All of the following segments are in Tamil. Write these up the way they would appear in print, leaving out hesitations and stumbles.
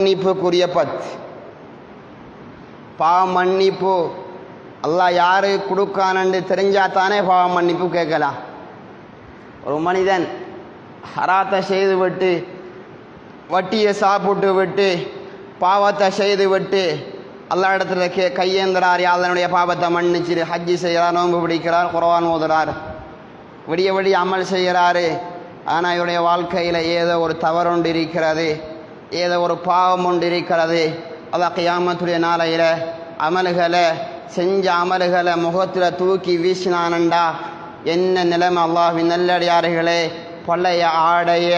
மன்னிப்புக்குரிய பாவ மன்னிப்பு அல்லாஹ் யாரு கொடுக்கானு தெரிஞ்சா தானே பாவ மன்னிப்பு கேட்கலாம். ஒரு மனிதன் ஹராத்தை செய்து விட்டு வட்டியை சாப்பிட்டு விட்டு பாவத்தை செய்து விட்டு அல்லா இடத்துல கையேந்திரார், அதனுடைய பாவத்தை மன்னிச்சிரு, ஹஜ்ஜி செய்கிறார், நோன்பு பிடிக்கிறார், குர்ஆன் ஓதுறார், விடிய விடிய அமல் செய்கிறாரு. ஆனால் இவருடைய வாழ்க்கையில் ஏதோ ஒரு தவறொன்று இருக்கிறது, ஏதோ ஒரு பாவம் ஒன்று இருக்கிறது. அல்லாஹ் கியாமத்துடைய நாளையில் அமல்களை செஞ்ச அமல்களை முகத்தில் தூக்கி வீசினானண்டா என்ன நிலைமை? அல்லாஹ்வின் நல்லடியார்களே, பழைய ஆடைய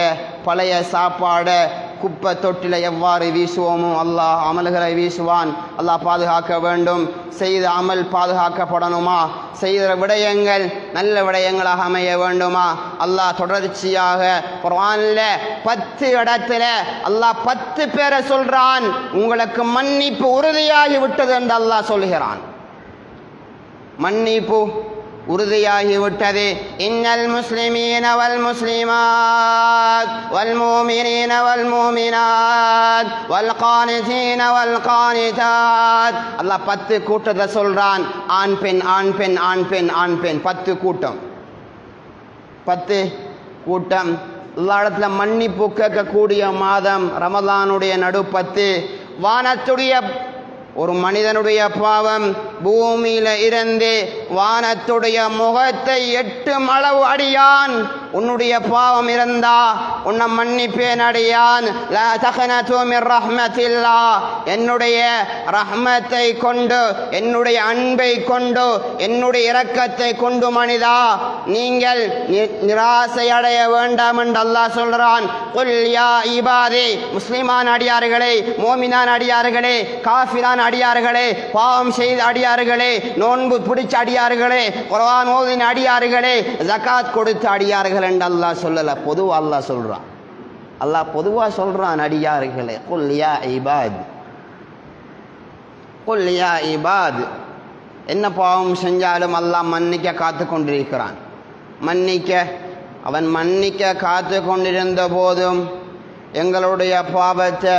பழைய சாப்பாடை குப்பை தொட்டில எவ்வாறு வீசுவோமோ அல்லாஹ் அமல்களை வீசுவான். அல்லாஹ் பாதுகாக்க வேண்டும். செய்த அமல் பாதுகாக்கப்படணுமா? செய்த விடயங்கள் நல்ல விடயங்களாக அமைய வேண்டுமா? அல்லாஹ் தொடர்ச்சியாக குர்ஆன்ல 10 இடத்துல அல்லாஹ் 10 பேரை சொல்றான், உங்களுக்கு மன்னிப்பு உறுதியாகி விட்டது என்று அல்லாஹ் சொல்கிறான். மன்னிப்பு உறுதியாகிவிட்டது. இன்னல் முஸ்லிமீன வல் முஸ்லிமாத் வல் முஃமினீன வல் முஃமினாத் வல் கானிதீன வல் கானிதாத். அல்லாஹ் 10 கூட்டத்தை சொல்றான். ஆண் பெண் ஆண் பெண் ஆண் பெண் ஆண் பெண் 10 கூட்டம். 10 கூட்டம். எல்லா இடத்துல மன்னிப்பு கேட்கக்கூடிய மாதம் ரமலானுடைய நடு 10. வானத்துடைய ஒரு மனிதனுடைய பாவம் பூமியில இருந்து வானத்துடைய முகத்தை 8 அளவு அடியான். உன்னுடைய பாவம் இருந்தா உன்னை மன்னிப்பேன் அடியான். லா தக்னது மிர் ரஹ்மத்தில்லாஹ், என்னுடைய ரஹ்மத்தை கொண்டு, என்னுடைய அன்பை கொண்டு, என்னுடைய இரக்கத்தை கொண்டு மனிதா நீங்கள் நிராசை அடைய வேண்டாம் என்று அல்லாஹ் சொல்றான். குல் யா இபாதி, முஸ்லிமான் அடியார்களே, மோமினான் அடியார்களே, காஃபிரான் அடியார்களே, பாவம் செய்த அடியார்களே, நோன்பு பிடிச்ச அடியார்களே, குர்ஆன் ஓதின அடியார்களே, ஜகாத் கொடுத்த அடியார்கள் என்று அல்லாஹ் சொல்லல, பொதுவா அல்லாஹ் சொல்றான். அல்லாஹ் பொதுவா சொல்றான் அடியார்களே. குல் யா இபாத், குல் யா இபாத். என்ன பாவம் செஞ்சாலும் அல்லாஹ் மன்னிக்க காத்து கொண்டிருக்கிறான். அவன் மன்னிக்க காத்து கொண்டிருந்த போதும் எங்களுடைய பாவத்தை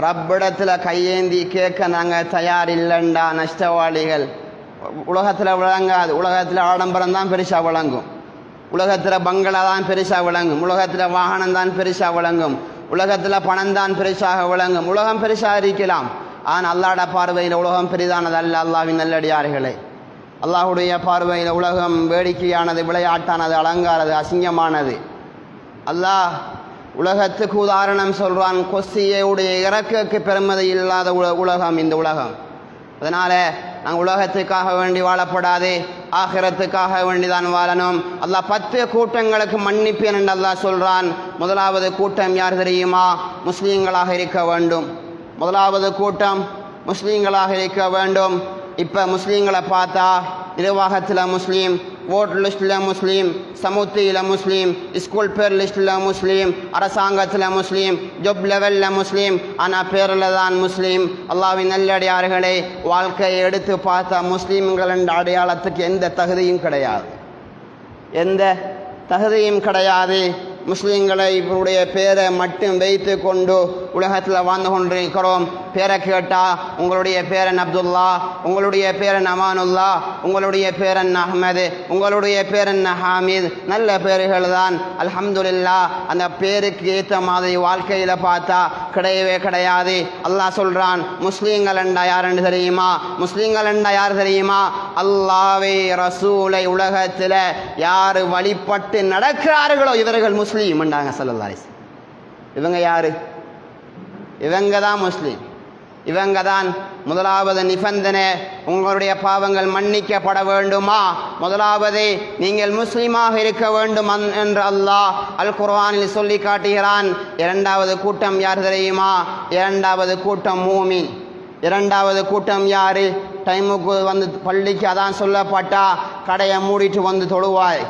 ரப்பிடத்தில் கையேந்தி கேட்க நாங்கள் தயார் இல்லைண்டா நஷ்டவாளிகள். உலகத்தில் விளங்காது. உலகத்தில் ஆடம்பரம் தான் பெருசாக விளங்கும், உலகத்தில் பங்களா தான் பெருசாக விளங்கும், உலகத்தில் வாகனம் தான் பெருசாக விளங்கும், உலகத்தில் பணம் தான் பெருசாக விளங்கும். உலகம் பெருசாக இருக்கலாம், ஆனால் அல்லாஹ்ட பார்வையில் உலகம் பெரிதானது அல்ல. அல்லாஹ்வின் நல்லடியார்களே, அல்லாஹுடைய பார்வையில் உலகம் வேடிக்கையானது, விளையாட்டானது, அலங்காரது, அசிங்கமானது. அல்லாஹ் உலகத்துக்கு உதாரணம் சொல்றான். கொஸ்தியுடைய இறக்குக்கு பெருமதி இல்லாத உலகம் இந்த உலகம். அதனால நாங்கள் உலகத்துக்காக வேண்டி வாழப்படாதே, ஆகிரத்துக்காக வேண்டிதான் வாழணும். அல்லாஹ் 10 கூட்டங்களுக்கு மன்னிப்பேன் என்று அல்லாஹ் சொல்றான். முதலாவது கூட்டம் யார் தெரியுமா? முஸ்லீம்களாக இருக்க வேண்டும். முதலாவது கூட்டம் முஸ்லீம்களாக இருக்க வேண்டும். இப்போ முஸ்லீம்களை பார்த்தா நிர்வாகத்தில் முஸ்லீம், ஓட் லிஸ்டில் முஸ்லீம், சமுத்தியில் முஸ்லீம், ஸ்கூல் பேர் லிஸ்டில் முஸ்லீம், அரசாங்கத்தில் முஸ்லீம், ஜாப் லெவலில் முஸ்லீம், ஆனால் பேரில் தான் முஸ்லீம். அல்லாஹ்வின் நல்லடியார்களே, வாழ்க்கையை எடுத்து பார்த்தா முஸ்லீம்கள் என்ற அடையாளத்துக்கு எந்த தகுதியும் கிடையாது, எந்த தகுதியும் கிடையாது. முஸ்லீம்களை இவருடைய பேரை மட்டும் வைத்து கொண்டு உலகத்தில் வாழ்ந்து கொண்டிருக்கிறோம். பேரை கேட்டால் உங்களுடைய பேரன் அப்துல்லா, உங்களுடைய பேரன் அமானுல்லா, உங்களுடைய பேரன் அஹ்மது, உங்களுடைய பேரன் ஹாமித், நல்ல பேர்கள் தான். அல்ஹம்துலில்லாஹ். அந்த பேருக்கு ஏற்ற மாதிரி வாழ்க்கையில் பார்த்தா கிடையவே கிடையாது. அல்லாஹ் சொல்கிறான், முஸ்லீம்கள் என்றா யார் என்று தெரியுமா? முஸ்லீம்கள் என்றா யார் தெரியுமா? அல்லாஹ்வை ரசூலை உலகத்தில் யார் வழிபட்டு நடக்கிறார்களோ இவர்கள் முஸ்லீம் என்றாங்க ஸல்லல்லாஹு அலைஹி வஸல்லம். இவங்க யாரு? இவங்க தான் முஸ்லீம். இவங்க தான் முதலாவது நிபந்தனை. உங்களுடைய பாவங்கள் மன்னிக்கப்பட வேண்டுமா? முதலாவது நீங்கள் முஸ்லீமாக இருக்க வேண்டும் என்று அல்லாஹ் அல் குர்ஆனில் சொல்லி காட்டுகிறான். இரண்டாவது கூட்டம் யார் தெரியுமா? இரண்டாவது கூட்டம் மூமின். இரண்டாவது கூட்டம் யாரு? டைமுக்கு வந்து பள்ளிக்கு அதான் சொல்லப்பட்டா கடையை மூடிட்டு வந்து தொழுவாய்,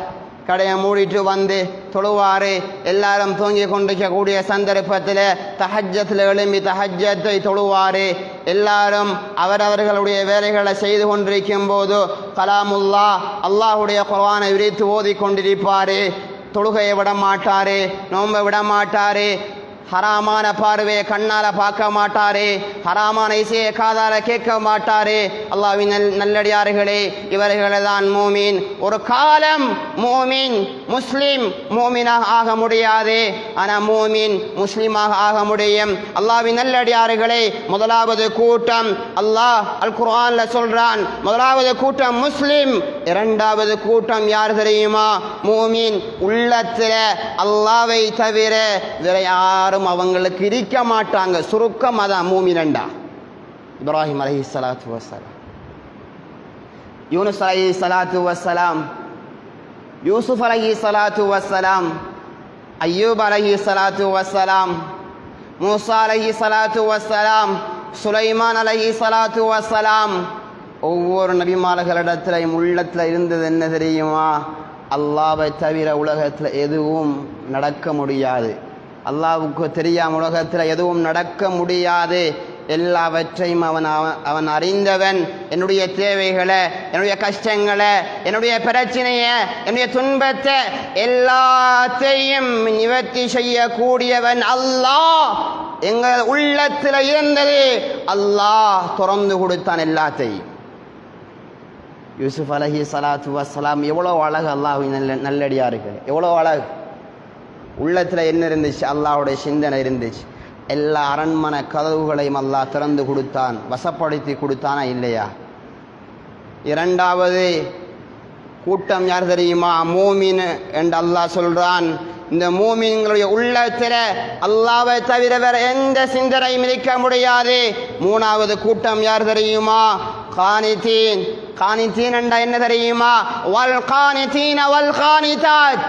கடையை மூடிட்டு வந்து தொழுவார். எல்லாரும் தூங்கி கொண்டிருக்கக்கூடிய சந்தர்ப்பத்தில் தஹஜ்ஜத்தில் எழும்பி தஹஜ்ஜத்தை தொழுவார். எல்லாரும் அவரவர்களுடைய வேலைகளை செய்து கொண்டிருக்கும் போது கலாமுல்லா அல்லாஹுடைய குர்ஆனை விரித்து ஓதி கொண்டிருப்பார். தொழுகையை விட மாட்டார், நோன்பை விட மாட்டார், ஹராமான பார்வையை கண்ணால பார்க்க மாட்டாரே, ஹராமான இசையை காதால கேட்க மாட்டாரே. அல்லாஹ்வின் நல்லடியார்களே, இவர்களை தான் மூமின். ஒரு காலம் மூமின் முஸ்லிம் மூமினாக ஆக முடியாது, ஆனால் மூமின் முஸ்லிமாக ஆக முடியும். அல்லாஹ்வின் நல்லடியார்களே, முதலாவது கூட்டம் அல்லாஹ் அல் குர்ஆன்ல சொல்றான், முதலாவது கூட்டம் முஸ்லிம். இரண்டாவது கூட்டம் யார் தெரியுமா? மூமின். உள்ளத்துல அல்லாஹ்வை தவிர வேற யாரும் அவங்களுக்கு இருக்க மாட்டாங்க. சுருக்கம் அதான் மூமினண்டா. இப்ராஹிம் அலைஹிஸ்ஸலாத்து வஸ்ஸலாம், யூனுஸ் அலைஹிஸ்ஸலாத்து வஸ்ஸலாம், யூசுப் அலைஹிஸ்ஸலாத்து வஸ்ஸலாம், அய்யூப் அலைஹிஸ்ஸலாத்து வஸ்ஸலாம், மூசா அலைஹிஸ்ஸலாத்து வஸ்ஸலாம், சுலைமான் அலைஹிஸ்ஸலாத்து வஸ்ஸலாம். ஒவ்வொரு நபிமார்களிடத்திலையும் உள்ளத்தில் இருந்தது என்ன தெரியுமா? அல்லாஹ்வை தவிர உலகத்தில் எதுவும் நடக்க முடியாது. அல்லாஹ்வுக்கு தெரியாம உலகத்தில் எதுவும் நடக்க முடியாது. எல்லாவற்றையும் அவன் அறிந்தவன். என்னுடைய தேவைகளை, என்னுடைய கஷ்டங்களை, என்னுடைய பிரச்சனையை, என்னுடைய துன்பத்தை எல்லாத்தையும் நிவர்த்தி செய்யக்கூடியவன் அல்லாஹ். எங்கள் உள்ளத்தில் இருந்தது அல்லாஹ் திறந்து கொடுத்தான் எல்லாத்தையும். யூசுப் அலைஹிஸ்ஸலாத்து வஸ்ஸலாம் எவ்வளோ அழகு! அல்லாஹ்வின் நல்லடியார்கள் எவ்வளோ அழகு! உள்ளத்தில் என்ன இருந்துச்சு? அல்லாஹ்வுடைய சிந்தனை இருந்துச்சு. எல்லா அரண்மனை கதவுகளையும் அல்லாஹ் திறந்து கொடுத்தான், வசப்படுத்தி கொடுத்தானா இல்லையா? இரண்டாவது கூட்டம் யார் தெரியுமா? மூமின் என்று அல்லாஹ் சொல்றான். இந்த மூமின்களுடைய உள்ளத்தில் அல்லாஹ்வை தவிர வேற எந்த சிந்தனையும் இருக்க முடியாது. மூணாவது கூட்டம் யார் தெரியுமா? கானிதீன். கானிதீன் என்றா என்ன தெரியுமா? வல் கானிதீன வல் கானிதாத்.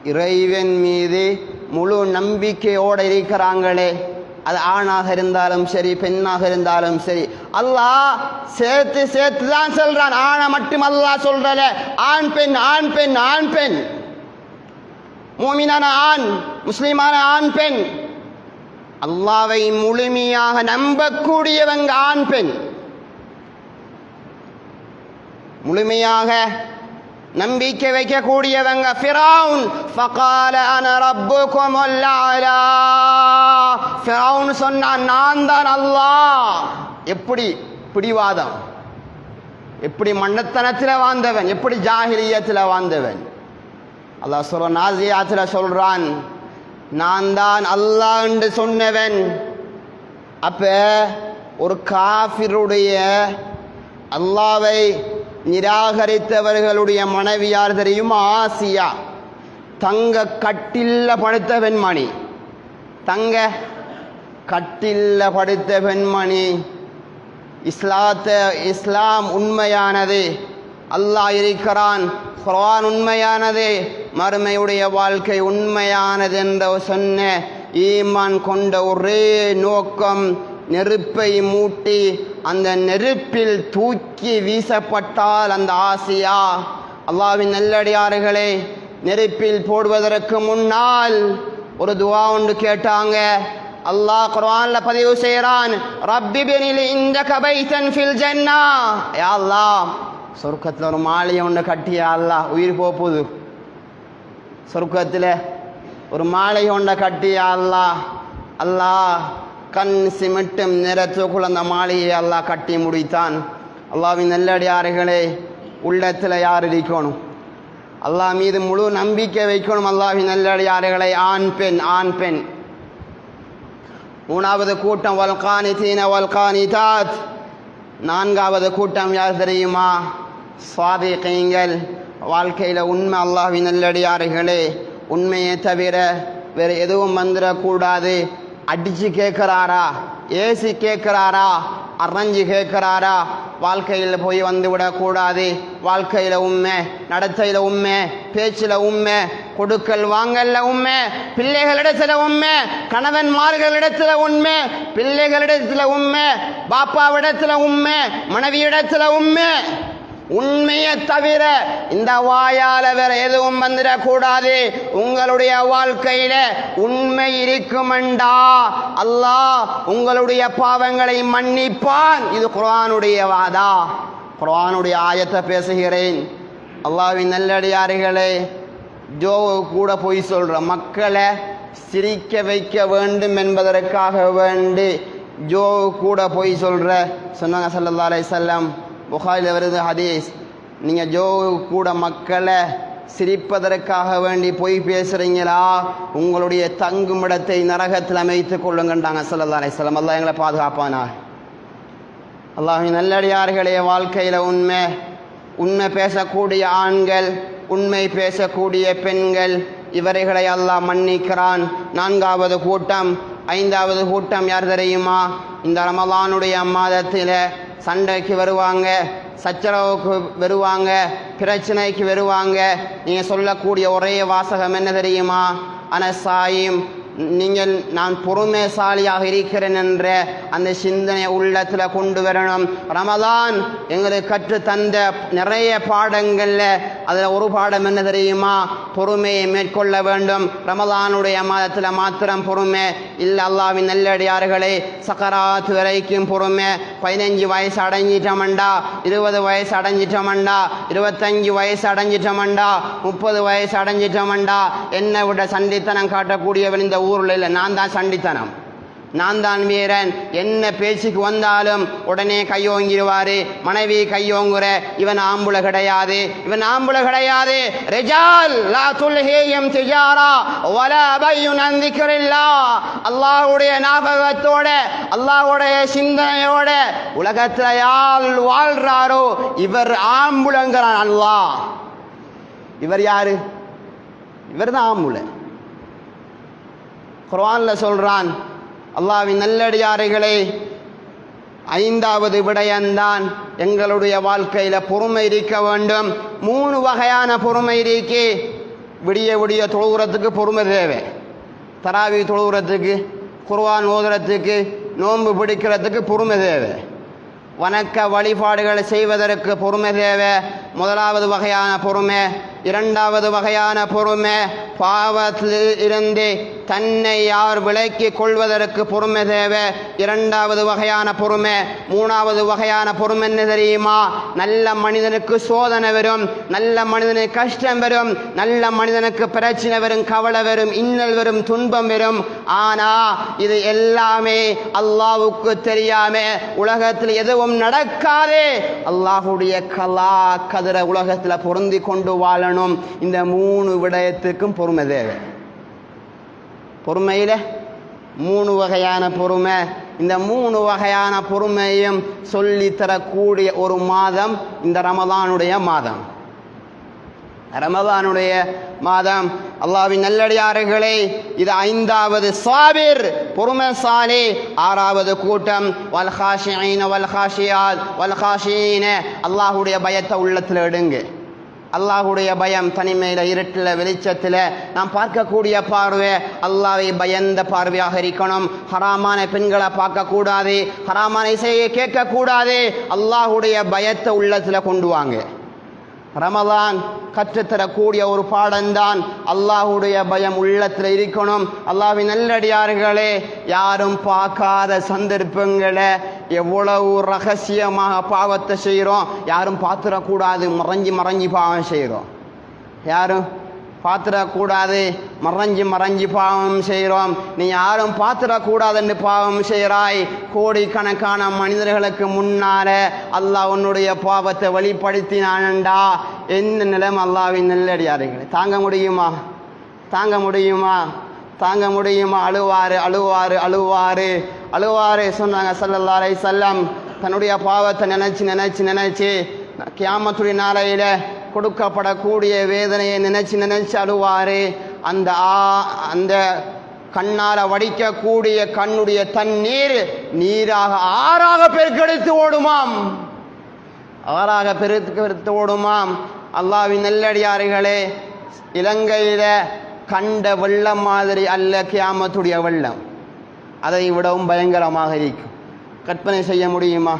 இறைவன் மீது முழு நம்பிக்கையோடு இருக்கிறாங்களே, அது ஆணாக இருந்தாலும் சரி, பெண்ணாக இருந்தாலும் சரி, அல்லாஹ் சேர்த்து சேர்த்து தான் சொல்றான். ஆணை மட்டும் அல்லாஹ் சொல்றல, ஆண் பெண், ஆண் பெண், ஆண் பெண். மூமினான ஆண், முஸ்லிமான ஆண் பெண், அல்லாஹ்வை முழுமையாக நம்பக்கூடியவங்க ஆண் பெண். முழுமையாக நம்பிக்கை வைக்கக்கூடியவங்க. ஃபிரௌன் ஃபகால அன ரப்புகுமுல் அலா. ஃபிரௌன் சொன்னான், நான் தான் அல்லாஹ். எப்படி பிடிவாதம், எப்படி மண்ணத்தனத்தில் வாழ்ந்தவன், எப்படி ஜாஹிலியத்தில் வாழ்ந்தவன். அல்லாஹ் சொல்ற நாசியாத்தில் சொல்றான், நான் தான் அல்லாஹ் என்று சொன்னவன். அப்ப ஒரு காஃபிருடைய அல்லாஹ்வை நிராகரித்தவர்களுடைய மனைவி யார் தெரியுமா? ஆசியா. தங்க கட்டில்ல படுத்த பெண்மணி, தங்க கட்டில்ல படுத்த பெண்மணி. இஸ்லாம் உண்மையானது, அல்லாஹ் இருக்கிறான், குர்ஆன் உண்மையானது, மறுமையுடைய வாழ்க்கை உண்மையானது என்று சொன்ன ஈமான் கொண்ட ஒரே நோக்கம் நெருப்பை மூட்டி அந்த நெருப்பில் தூக்கி வீசப்பட்டால் அந்த ஆசியா. அல்லாஹ்வின் நல்லடியார்களே, நெருப்பில் போடுவதற்கு முன்னால் ஒரு துஆ ஒன்று கேட்டாங்க. அல்லாஹ் குர்ஆன்ல பதிவு செய்கிறான், ரப்பி பினிலி இந்தக பைத்தன் ஃபில் ஜன்னா. யா அல்லாஹ், சொர்க்கத்தில் ஒரு மாளிகை ஒன்று கட்டியா அல்லாஹ். உயிர் போகுது. சொர்க்கத்தில் ஒரு மாளிகை ஒன்றை கட்டியா அல்லாஹ். அல்லாஹ் கண் சிமிட்டும் நேரத்துக்குள் அந்த மாளிகையை அல்லாஹ் கட்டி முடித்தான். அல்லாஹ்வின் நல்லடியார்களே, உள்ளத்தில் யார் இருக்கணும்? அல்லாஹ் மீது முழு நம்பிக்கை வைக்கணும். அல்லாஹ்வின் நல்லடியார்களே, ஆண் பெண், ஆண் பெண். மூணாவது கூட்டம் வல் கானிதீன வல் கானிதாத். நான்காவது கூட்டம் யார் தெரியுமா? ஸ்வாதிகீன்கள். வாழ்க்கையில் உண்மை. அல்லாஹ்வின் நல்லடியார்களே, உண்மையை தவிர வேறு எதுவும் வந்துடக்கூடாது. அடிச்சு கேட்கிறாரா, ஏசி கேட்கிறாரா, அரைஞ்சு கேட்கிறாரா, வாழ்க்கையில் போய் வந்து விடக்கூடாது. வாழ்க்கையில் உண்மை, நடத்தையில் உண்மை, பேச்சில் உண்மை, கொடுக்கல் வாங்கல்ல உண்மை, பிள்ளைகளிடத்தில் உண்மை, கணவன்மார்களிடத்தில் உண்மை, பிள்ளைகளிடத்தில் உண்மை, பாப்பாவிடத்தில் உண்மை, மனைவியிடத்தில் உண்மை. உண்மையை தவிர இந்த வாயால வேற எதுவும் வந்துடக்கூடாது. உங்களுடைய வாழ்க்கையில உண்மை இருக்குமெண்டா அல்லாஹ் உங்களுடைய பாவங்களை மன்னிப்பான். இது குர்ஆனுடைய வாதா, குர்ஆனுடைய ஆயத்தை பேசுகிறேன். அல்லாஹ்வின் நல்லடியார்களே, கூட பொய் சொல்ற மக்களை சிரிக்க வைக்க வேண்டும் என்பதற்காக வேண்டி கூட பொய் சொல்ற சொன்னாங்க ஸல்லல்லாஹு அலைஹி வஸல்லம். புகாரில் வருது ஹதீஸ், நீங்க கூட மக்களை சிரிப்பதற்காக வேண்டி பொய் பேசுறீங்களா, உங்களுடைய தங்குமிடத்தை நரகத்தில் அமைத்துக் கொள்ளுங்கன்றாங்க ஸல்லல்லாஹு அலைஹி வஸல்லம். அல்லாஹ் எங்களை பாதுகாப்பானா. அல்லாஹ்வின் நல்லடியார்களே, வாழ்க்கையில் உண்மை பேசக்கூடிய ஆண்கள், உண்மை பேசக்கூடிய பெண்கள், இவர்களை அல்லாஹ் மன்னிக்கிறான். 4வது கூட்டம், 5வது கூட்டம் யார் தெரியுமா? இந்த ரமலானுடைய மாதத்தில் சண்டைக்கு வருவாங்க, சச்சரவுக்கு வருவாங்க, பிரச்சனைக்கு வருவாங்க. நீங்கள் சொல்லக்கூடிய ஒரே வாசகம் என்ன தெரியுமா? அனசாயும், நீங்கள் நான் பொறுமைசாலியாக இருக்கிறேன் என்ற அந்த சிந்தனை உள்ளத்தில் கொண்டு வரணும். ரமலான் எங்களுக்கு கற்று தந்த நிறைய பாடங்களில் அதில் ஒரு பாடம் என்ன தெரியுமா? பொறுமையை மேற்கொள்ள வேண்டும். ரமலானுடைய மாதத்தில் மாத்திரம் பொறுமை இல்லை, அல்லாஹ்வின் நல்லடியார்களே, சக்கராத் வரைக்கும் பொறுமை. 15 வயசு அடைஞ்சிட்டோம்டா, 20 வயசு அடைஞ்சிட்டோம்டா, 25 வயசு அடைஞ்சிட்டோம்டா, 30 வயசு அடைஞ்சிட்டோம்டா, என்னை விட சண்டித்தனம் காட்டக்கூடியவன் இந்த ஊரில் இல்லை. நான் தான் சண்டித்தனம், நான் தான் வீரன். என்ன பேச்சுக்கு வந்தாலும் உடனே கையோங்கிடுவாரு. மனைவி கையோங்குற, இவன் ஆம்புல கிடையாது, இவன் ஆம்புல கிடையாது. ரிஜால் லா துல்ஹிஹிம் திஜாரா வலா பையுன் அன் திக்ரில்லாஹ். அல்லாஹ்வுடைய ஞாபகத்தோட, அல்லாஹ்வுடைய சிந்தனையோட உலகத்தில் யார் வாழ்றாரோ இவர் ஆம்புலங்கிறான் அல்லாஹ். இவர் யாரு? இவர் தான் ஆம்புல. குர்ஆன்ல சொல்றான். அல்லாஹ்வின் நல்லடியார்களே, 5வது விடயம்தான் எங்களுடைய வாழ்க்கையில் பொறுமை இருக்க வேண்டும். 3 வகையான பொறுமை இருக்கு. விடிய விடிய தொழுகிறதுக்கு பொறுமை தேவை, தராவி தொழுகிறதுக்கு, குர்ஆன் ஓதுறதுக்கு, நோன்பு பிடிக்கிறதுக்கு பொறுமை தேவை, வணக்க வழிபாடுகளை செய்வதற்கு பொறுமை தேவை. 1வது வகையான பொறுமை. 2வது வகையான பொறுமை, பாவத்தில் இருந்து தன்னை யார் விலக்கிக் கொள்வதற்கு பொறுமை தேவை. 2வது வகையான பொறுமை. 3வது வகையான பொறுமை என்ன தெரியுமா? நல்ல மனிதனுக்கு சோதனை வரும், நல்ல மனிதனுக்கு கஷ்டம் வரும், நல்ல மனிதனுக்கு பிரச்சனை வரும், கவலை வரும், இன்னல் வரும், துன்பம் வரும். ஆனா இது எல்லாமே அல்லாஹ்வுக்கு தெரியாம உலகத்தில் எதுவும் நடக்காதே. அல்லாஹ்வுடைய கலா கதிர உலகத்தில் பொருந்தி கொண்டு வாழணும். இந்த 3 விடயத்துக்கும் பொறுமை தேவை. பொறுமையில 3 வகையான பொறுமை. இந்த 3 வகையான பொறுமையும் சொல்லித்தரக்கூடிய ஒரு மாதம் இந்த ரமலானுடைய மாதம். ரமலானுடைய மாதம். அல்லாஹ்வின் நல்லடியார்களே, இது 5வது சாபிர், பொறுமைசாலி. 6வது கூட்டம் வல் காஷிஈன வல் காஷியாத் வல் காஷிஈன. அல்லாஹ்வுடைய பயத்தை உள்ளத்தில் எடுங்க. அல்லாஹ்வுடைய பயம் தனிமையில், இருட்டில், வெளிச்சத்தில் நாம் பார்க்கக்கூடிய பார்வை அல்லாஹ்வை பயந்த பார்வையாக இருக்கணும். ஹராமான பெண்களை பார்க்கக்கூடாது, ஹராமான இசையை கேட்கக்கூடாது. அல்லாஹ்வுடைய பயத்தை உள்ளத்தில் கொண்டு வாங்க. ரமலான் கற்றுத்தரக்கூடிய ஒரு பாடம்தான். அல்லாஹ்வுடைய பயம் உள்ளத்தில் இருக்கணும். அல்லாஹ்வின் நல்லடியார்களே, யாரும் பார்க்காத சந்தர்ப்பங்களை எவ்வளவு ரகசியமாக பாவத்தை செய்கிறோம். யாரும் பார்த்துடக்கூடாது, மறைஞ்சி பாவம் செய்கிறோம். யாரும் பார்த்துடக்கூடாது, மறைஞ்சி பாவம் செய்கிறோம். நீ யாரும் பார்த்துடக்கூடாதுன்னு பாவம் செய்கிறாய். கோடிக்கணக்கான மனிதர்களுக்கு முன்னால அல்லாஹ் உன்னுடைய பாவத்தை வெளிப்படுத்தினான்டா. என்ன நிலைமை அல்லாஹ்வின் நல்லடியார்களே! தாங்க முடியுமா? தாங்க முடியுமா? தாங்க முடியுமா? அழுவாரு சொன்னாங்க ஸல்லல்லாஹு அலைஹி வஸல்லம். தன்னுடைய பாவத்தை நினைச்சு கியாமத்துடைய நாளையில கொடுக்கப்படக்கூடிய வேதனையை நினைச்சு அழுவாரு. அந்த கண்ணால வடிக்கக்கூடிய கண்ணுடைய தண்ணீர் நீராக ஆறாக பெருக்கெடுத்து ஓடுமாம், ஆறாக பெருக்கெடுத்து ஓடுமாம். அல்லாஹ்வின் நல்லடியார்களே, இலங்கையில கண்ட வெள்ளம் மாதிரி அல்ல கியாமத்துடைய வெள்ளம், அதை விடவும் பயங்கரமாக இருக்கும். கற்பனை செய்ய முடியுமா?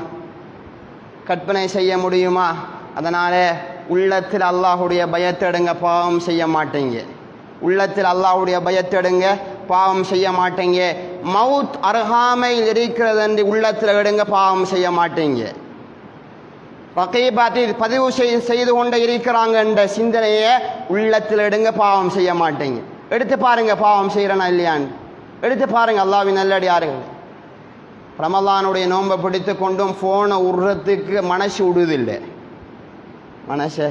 கற்பனை செய்ய முடியுமா? அதனால உள்ளத்தில் அல்லாஹ்வுடைய பயத்தெடுங்க, பாவம் செய்ய மாட்டீங்க. உள்ளத்தில் அல்லாஹ்வுடைய பயத்தெடுங்க, பாவம் செய்ய மாட்டீங்க. மவுத் அருகாமையில் இருக்கிறது என்று உள்ளத்தில் எடுங்க, பாவம் செய்ய மாட்டீங்க. ரகீபாத்தி பதிவு செய்து கொண்டே இருக்கிறாங்க என்ற சிந்தனையை உள்ளத்தில் எடுங்க, பாவம் செய்ய மாட்டீங்க. எடுத்து பாருங்க பாவம் செய்கிறனா இல்லையான்னு எடுத்து பாருங்க. அல்லாஹ்வின் நல்லடியார்கள், ரமலானுடைய நோன்பை பிடித்து கொண்டும் ஃபோனை விடுறதுக்கு மனசு விடுதில்லை, மனசை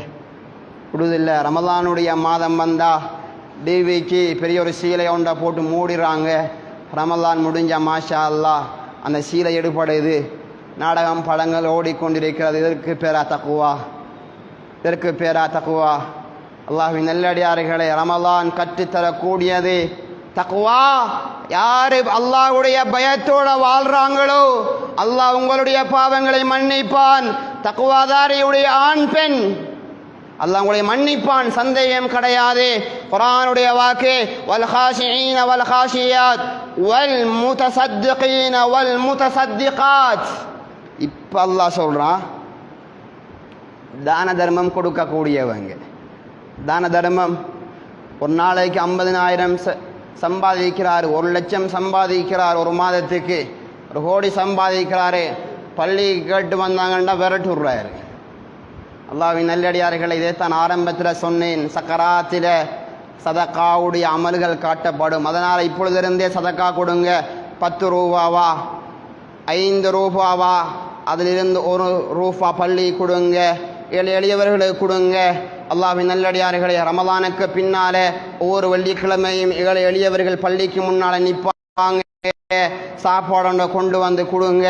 விடுதில்லை. ரமலானுடைய மாதம் வந்தால் டிவிக்கு பெரிய ஒரு சீலை ஒன்றை போட்டு மூடிறாங்க. ரமலான் முடிஞ்ச மாஷா அல்லாஹ் அந்த சீலை எடுபடுது, நாடகம் படங்கள் ஓடிக்கொண்டிருக்கிறது. இதற்கு பேரா தக்குவா, இதற்கு பேரா தக்குவா. அல்லாஹ்வின் நல்லடியார்களை, ரமலான் கற்றுத்தரக்கூடியது தக்குவா. யாரு அல்லாஹ்வுடைய பயத்தோட வாழ்றாங்களோ அல்லாஹ் உங்களுடைய பாவங்களை மன்னிப்பான். தக்குவாதாரியுடைய ஆண் பெண் அல்லாஹ் உங்களை மன்னிப்பான், சந்தேகம் கிடையாது. குர்ஆனுடைய வாக்கு, வல் காஷிஈன வல் காஷியாத் வல் முத்தசத்திகீன வல் முத்தசத்திகாத். இப்ப அல்லாஹ் சொல்றான், தான தர்மம் கொடுக்கக்கூடியவங்க, தான தர்மம். ஒரு நாளைக்கு 50,000 சம்பாதிக்கிறார், 1 லட்சம் சம்பாதிக்கிறார், ஒரு மாதத்துக்கு 1 கோடி சம்பாதிக்கிறாரு. பள்ளி கேட்டு வந்தாங்கன்னா விரட்டு விடுறாரு. அல்லாஹ்வின் நல்லடியார்களை, இதைத்தான் ஆரம்பத்தில் சொன்னேன், சக்கராத்தில் சதக்காவுடைய அமல்கள் காட்டப்படும். அதனால் இப்பொழுதிருந்தே சதக்கா கொடுங்க. 10 ரூபாவா 5 ரூபாவா, அதிலிருந்து 1 ரூபா பள்ளி கொடுங்க, எளியவர்களுக்கு கொடுங்க. அல்லாஹ்வின் நல்லடியார்களை, ரமலானுக்கு பின்னாலே ஒவ்வொரு வெள்ளிக்கிழமையும் எளியவர்கள் பள்ளிக்கு முன்னால் நிற்பாங்க, சாப்பாடு கொண்டு வந்து கொடுங்க.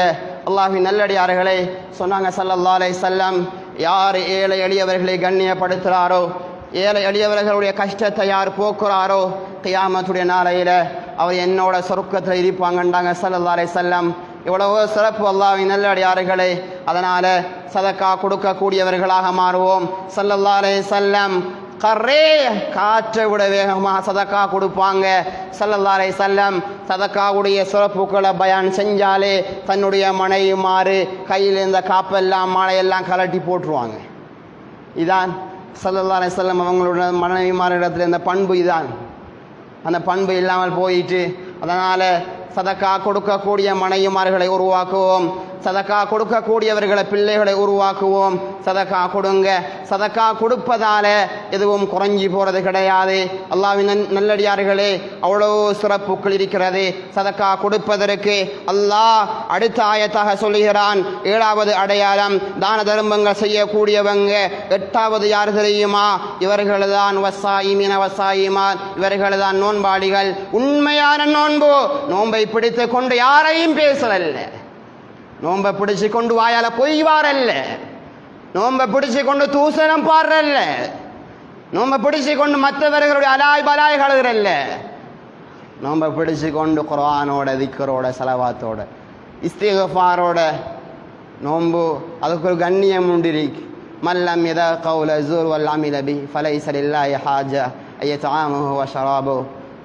அல்லாஹ்வின் நல்லடியார்களை சொன்னாங்க ஸல்லல்லாஹு அலைஹி வஸல்லம், யார் ஏழை எளியவர்களை கண்ணியப்படுத்துகிறாரோ, ஏழை எளியவர்களுடைய கஷ்டத்தை யார் போக்குறாரோ, கியாமத்துடைய நாளையில் அவர் என்னோட சொர்க்கத்தில் இருப்பாங்கன்றாங்க ஸல்லல்லாஹு அலைஹி வஸல்லம். இவ்வளவோ சிறப்பு அல்லாஹ்வின் நல்லடியார்களை. அதனால் சதக்கா கொடுக்கக்கூடியவர்களாக மாறுவோம். ஸல்லல்லாஹு அலைஹி வஸல்லம் காற்றை விட வேகமாக சதக்கா கொடுப்பாங்க. ஸல்லல்லாஹு அலைஹி வஸல்லம் சதக்காவுடைய சிறப்புக்களை பயான் செஞ்சாலே தன்னுடைய மனைவிமாறு கையில் இருந்த காப்பெல்லாம் மாலையெல்லாம் கலட்டி போட்டுருவாங்க. இதான் ஸல்லல்லாஹு அலைஹி வஸல்லம் அவங்களோட மனைவிமாரிடத்தில் இருந்த பண்பு. இதான் அந்த பண்பு இல்லாமல் போயிட்டு, அதனால் சதக்கா கொடுக்கக்கூடிய மனைவிமார்களை உருவாக்குவோம், சதக்கா கொடுக்கக்கூடியவர்களை பிள்ளைகளை உருவாக்குவோம். சதக்கா கொடுங்க. சதக்கா கொடுப்பதால எதுவும் குறைஞ்சி போகிறது கிடையாது. அல்லாஹ்வின் நல்லடியார்களே, அவ்வளோ சிறப்புகள் இருக்கிறது சதக்கா கொடுப்பதற்கு. அல்லாஹ் அடுத்த ஆயத்தாக சொல்லுகிறான், 7வது அடையாளம் தான தர்மங்கள் செய்யக்கூடியவங்க. 8வது யார் தெரியுமா? இவர்கள் தான் வசாயிமின வசாயிமான், இவர்கள் தான் நோன்பாளிகள். உண்மையான நோன்பு, நோன்பை பிடித்து கொண்டு யாரையும் பேசல, நோன்பை பிடிச்சு கொண்டு வாயால பொய் வாரல்ல, நோன்பை பிடிச்சு கொண்டு தூசணம் பாடுறல்ல, நோன்பை பிடிச்சு கொண்டு மற்றவர்களுடைய அலாய் பலாய் கழுகிறல்ல, நோன்பை பிடிச்சு கொண்டு குர்ஆனோட திக்ரோட சலவாத்தோட இஸ்திக்ஃபாரோட நோன்பு. அதுக்கு ஒரு கண்ணியம் உண்டிருக்கு. மல்லம் யதா கௌல ஸூர் வல் அமில பி ஃபலைஸ லில்லாஹி ஹாஜா அய்யதஆமுஹு வ ஷராபு.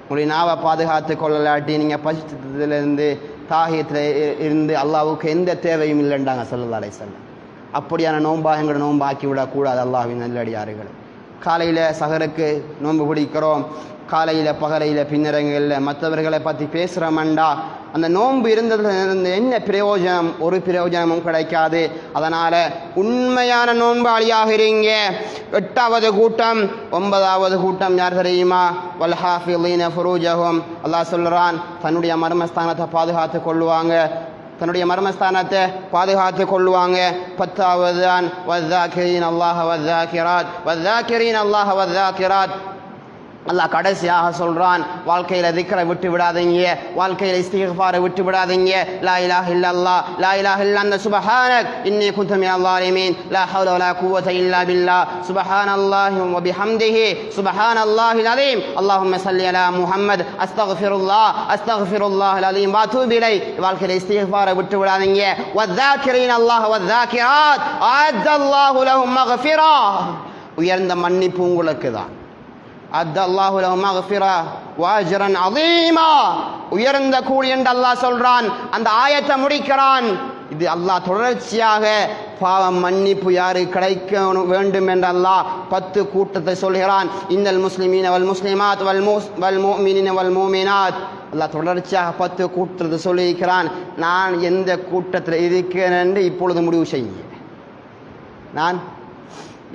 உங்களுடைய நாவை பாதுகாத்து கொள்ளலாட்டி நீங்கள் பசித்ததிலிருந்து தாகியத்தில் இருந்து அல்லாஹ்வுக்கு எந்த தேவையும் இல்லைன்றாங்க ஸல்லல்லாஹு அலைஹி வஸல்லம். அப்படியான நோன்பாக எங்களோட நோன்பு ஆக்கி விடக்கூடாது. அல்லாஹ்வின் நல்லடியார்கள், காலையில் சஹருக்கு நோன்பு பிடிக்கிறோம், காலையில் பகலையில் பின்னரங்களில் மற்றவர்களை பற்றி பேசுகிறோம்டா அந்த நோன்பு இருந்ததுல என்ன பிரயோஜனம்? ஒரு பிரயோஜனமும் கிடைக்காது. அதனால் உண்மையான நோன்பாளியாக இருங்க. 8வது கூட்டம் 9வது கூட்டம் யார் தெரியுமா? வல் ஹாஃபிலீன ஃபுரூஜஹும். அல்லாஹ் சொல்கிறான், தன்னுடைய மர்மஸ்தானத்தை பாதுகாத்து கொள்ளுவாங்க, தன்னுடைய மர்மஸ்தானத்தை பாதுகாத்து கொள்ளுவாங்க. 10வது தான் வஸ்ஸாகிரீன அல்லாஹ வஸ்ஸாகிராத், வஸ்ஸாகிரீன அல்லாஹ வஸ்ஸாகிராத். அல்லாஹ் கடைசியாக சொல்றான், வாழ்க்கையில திக்ரை விட்டு விடாதீங்க, வாழ்க்கையில இஸ்திக்ஃபாரை விட்டு விடாதீங்க. லா இலாஹ இல்லல்லாஹ், லா இலாஹ இல்லல்லாஹ், சுப்ஹானக் இன்னி குன்து மினல் ஸாலிமீன், லா ஹவ்ல வலா குவத இல்லா பில்லாஹ், சுப்ஹானல்லாஹி வ பிஹம்திஹி, சுப்ஹானல்லாஹில் அலீம், அல்லாஹும்ம ஸல்லி அலா முஹம்மத், அஸ்தக்ஃபிருல்லாஹ், அஸ்தக்ஃபிருல்லாஹல் அலீம் வ அதூபு இலைஹ். வாழ்க்கையில இஸ்திக்ஃபாரை விட்டு விடாதீங்க. வஸ்ஸாகிரீன அல்லாஹ வஸ்ஸாகிராத் அஅத்தல்லாஹு லஹும் மக்ஃபிரா. உயர்ந்த மன்னிப்பு உங்களுக்கு தான். அத்தல்லாஹு லஹு மக்ஃபிரா வ அஜ்ரன் அதீமா. உயர்ந்த கூலி என்று அல்லாஹ் சொல்றான். அந்த ஆயத்தை முடிக்கிறான். இது அல்லாஹ் தொடர்ச்சியாக பாவம் மன்னிப்பு யாரு கிடைக்க வேண்டும் என்று அல்லாஹ் 10 கூட்டத்தை சொல்கிறான். இன்னல் முஸ்லிமீன வல் முஸ்லிமாத் வல் முஃமினீன வல் முஃமினாத். அல்லாஹ் தொடர்ச்சியாக 10 கூட்டத்தை சொல்லியிருக்கிறான். நான் எந்த கூட்டத்தில் இருக்கிறேன் என்று இப்பொழுது முடிவு செய்ய. நான்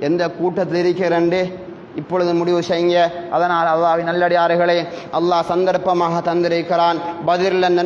எந்த கூட்டத்தில் இருக்கிறேன் இப்பொழுது முடிவு செய்யுங்க. அதனால் அல்லாஹ்வின் நல்லடியார்களே, அல்லாஹ் சந்தர்ப்பமாக தந்திருக்கிறான். பதிரில்